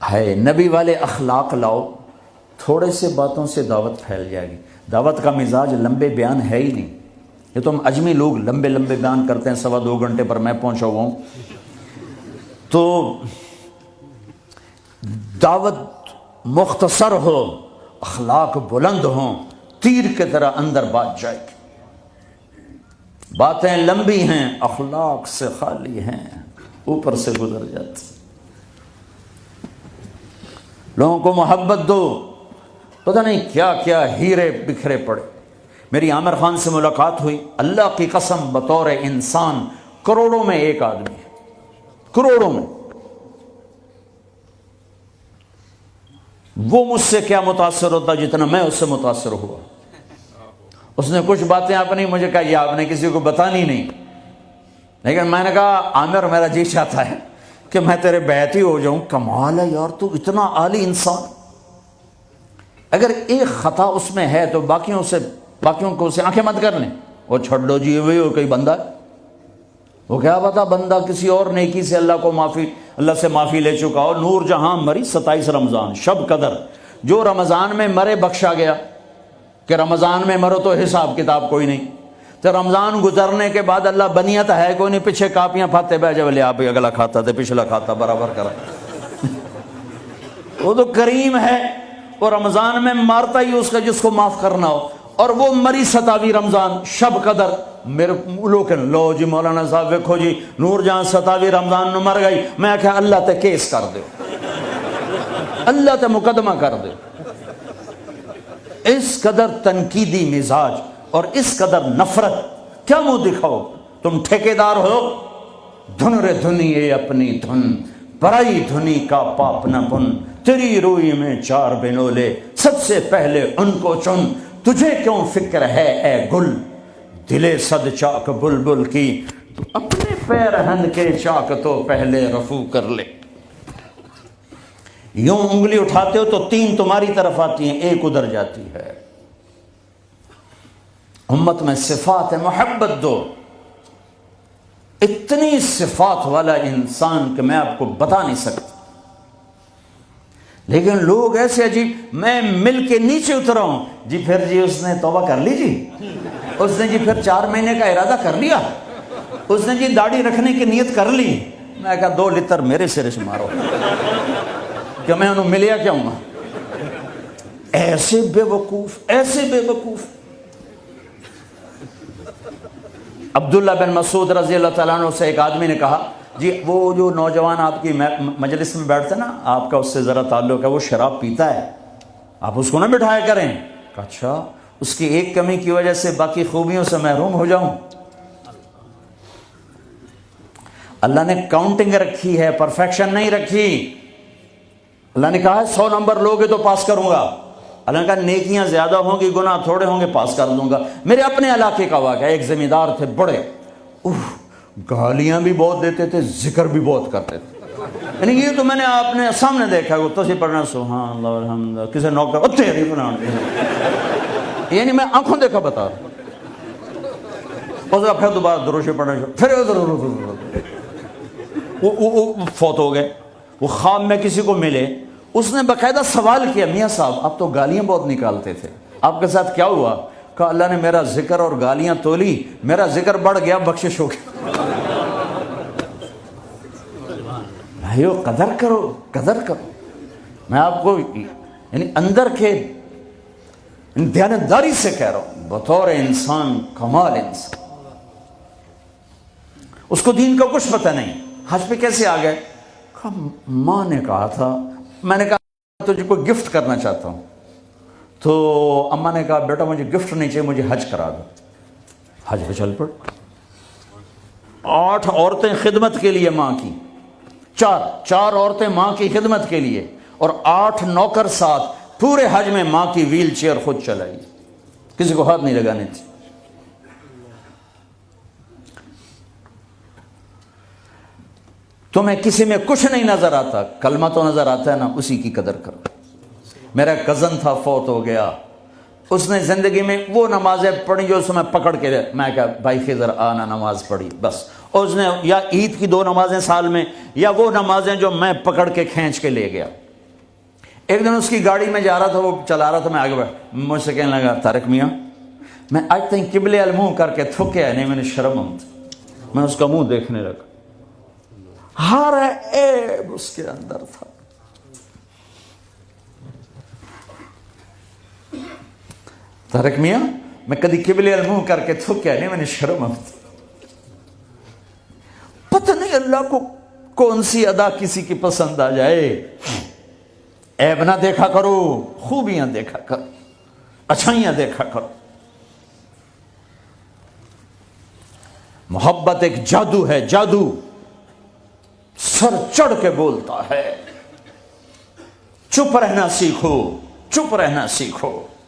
ہے نبی والے اخلاق لاؤ، تھوڑے سے باتوں سے دعوت پھیل جائے گی۔ دعوت کا مزاج لمبے بیان ہے ہی نہیں، یہ تو ہم اجمی لوگ لمبے لمبے بیان کرتے ہیں، 2.25 گھنٹے پر میں پہنچا ہوا ہوں۔ تو دعوت مختصر ہو، اخلاق بلند ہوں، تیر کی طرح اندر بات جائے گی۔ باتیں لمبی ہیں، اخلاق سے خالی ہیں، اوپر سے گزر جاتی۔ لوگوں کو محبت دو، پتہ نہیں کیا کیا ہیرے بکھرے پڑے۔ میری عامر خان سے ملاقات ہوئی، اللہ کی قسم بطور انسان کروڑوں میں ایک آدمی ہے، کروڑوں میں۔ وہ مجھ سے کیا متاثر ہوتا جتنا میں اس سے متاثر ہوا۔ اس نے کچھ باتیں اپنی مجھے کہا، یہ آپ نے کسی کو بتانی نہیں، لیکن میں نے کہا عامر میرا جی چاہتا ہے کہ میں تیرے بیعتی ہو جاؤں۔ کمال ہے یار، تو اتنا عالی انسان، اگر ایک خطا اس میں ہے تو باقیوں کو اسے آنکھیں مت کر لیں، وہ چھوڑ دو جی وہ کوئی بندہ ہے، وہ کیا پتا بندہ کسی اور نیکی سے اللہ سے معافی لے چکا ہو۔ نور جہاں مری 27 رمضان شب قدر، جو رمضان میں مرے بخشا گیا، کہ رمضان میں مرو تو حساب کتاب کوئی نہیں، تو رمضان گزرنے کے بعد اللہ بنیت ہے کوئی نہیں، پیچھے کاپیاں پھاتے بہ جا لے آپ اگلا کھاتا تھے پچھلا کھاتا برابر کرا۔ وہ تو کریم ہے، وہ رمضان میں مارتا ہی اس کا جس کو معاف کرنا ہو، اور وہ مری 27 رمضان شب قدر۔ میرے لوگ لو جی مولانا صاحب دیکھو جی نور جہاں 27 رمضان نو مر گئی، میں کہا اللہ تے کیس کر دے، اللہ تے مقدمہ کر دے۔ اس قدر تنقیدی مزاج اور اس قدر نفرت، کیا منہ دکھاؤ؟ تم ٹھیکیدار ہو، دھن رے دھنیے اپنی دھن، پرائی دھنی کا پاپ نہ بن، تیری روئی میں 4 بنولے، سب سے پہلے ان کو چن، تجھے کیوں فکر ہے اے گل، دلے صد چاک بلبل کی، تو اپنے پیرہن کے چاک تو پہلے رفو کر لے۔ یوں انگلی اٹھاتے ہو تو 3 تمہاری طرف آتی ہیں، 1 ادھر جاتی ہے۔ امت میں صفات محبت دو، اتنی صفات والا انسان کہ میں آپ کو بتا نہیں سکتا، لیکن لوگ ایسے عجیب، میں مل کے نیچے اترا ہوں جی، پھر جی اس نے توبہ کر لی جی، اس نے جی پھر 4 مہینے کا ارادہ کر لیا، اس نے جی داڑھی رکھنے کی نیت کر لی۔ میں کہا 2 لتر میرے سرے سے مارو کہ میں انہوں ملیا کیا ہوں گا۔ ایسے بے وقوف، ایسے بے وقوف۔ عبداللہ بن مسعود رضی اللہ تعالیٰ عنہ سے ایک آدمی نے کہا، جی وہ جو نوجوان آپ کی مجلس میں بیٹھتا نا، آپ کا اس سے ذرا تعلق ہے، وہ شراب پیتا ہے، آپ اس کو نہ بٹھایا کریں۔ کہا اچھا، اس کی ایک کمی کی وجہ سے باقی خوبیوں سے محروم ہو جاؤں؟ اللہ نے کاؤنٹنگ رکھی ہے، پرفیکشن نہیں رکھی۔ اللہ نے کہا ہے 100 نمبر لوگے تو پاس کروں گا، اللہ نے کہا نیکیاں زیادہ ہوں گی گناہ تھوڑے ہوں گے، پاس کر دوں گا۔ میرے اپنے علاقے کا واقعہ، ایک زمیندار تھے بڑے، گالیاں بھی بہت دیتے تھے، ذکر بھی بہت کرتے تھے، یعنی یہ تو میں نے آپ نے سامنے دیکھا ہے، تو پڑھنا سبحان اللہ الحمد، کسی نوکر تیری بنانے، یعنی میں آنکھوں دیکھا بتا رہا ہوں۔ اور پھر دوبارہ دروشے پڑھنا، پھر وہ فوت ہو گئے۔ وہ خواب میں کسی کو ملے، اس نے باقاعدہ سوال کیا، میاں صاحب آپ تو گالیاں بہت نکالتے تھے، آپ کے ساتھ کیا ہوا؟ کہا اللہ نے میرا ذکر اور گالیاں تولی، میرا ذکر بڑھ گیا، بخشش ہو گئی۔ بھائیو قدر کرو، قدر کرو۔ میں آپ کو یعنی اندر کے دیانتداری سے کہہ رہا ہوں، بطور انسان کمال انسان، اس کو دین کا کچھ پتہ نہیں، حج پہ کیسے آ گئے؟ ماں نے کہا تھا، میں نے کہا تجھے کوئی گفٹ کرنا چاہتا ہوں، تو اماں نے کہا بیٹا مجھے گفٹ نہیں چاہیے، مجھے حج کرا دو۔ حج پہ چل پڑ، 8 عورتیں خدمت کے لیے ماں کی، 4 عورتیں ماں کی خدمت کے لیے، اور 8 نوکر ساتھ، پورے حج میں ماں کی ویل چیئر خود چلائی، کسی کو ہاتھ نہیں لگانے تھی۔ تمہیں کسی میں کچھ نہیں نظر آتا، کلمہ تو نظر آتا ہے نا، اسی کی قدر کرو۔ میرا کزن تھا، فوت ہو گیا، اس نے زندگی میں وہ نمازیں پڑھی جو اس میں پکڑ کے، میں کہا بھائی خضر آنا نماز پڑھی بس، اور اس نے یا عید کی 2 نمازیں سال میں، یا وہ نمازیں جو میں پکڑ کے کھینچ کے لے گیا، ایک دن اس کی گاڑی میں جا رہا تھا، وہ چلا رہا تھا، میں آگے بڑھ، مجھ سے کہنے لگا طارق میاں میں آج تک قبلے المنہ کر کے تھکیا نہیں، میں نے شرم آتا، میں اس کا منہ دیکھنے لگا، ہر عیب اس کے اندر تھا۔ طارق میاں میں کدی قبلے المنہ کر کے تھکیا نہیں، میں نے شرم آتا۔ پتہ نہیں اللہ کو کون سی ادا کسی کی پسند آ جائے۔ عیب نہ دیکھا کرو، خوبیاں دیکھا کرو، اچھائیاں دیکھا کرو۔ محبت ایک جادو ہے، جادو سر چڑھ کے بولتا ہے۔ چپ رہنا سیکھو، چپ رہنا سیکھو۔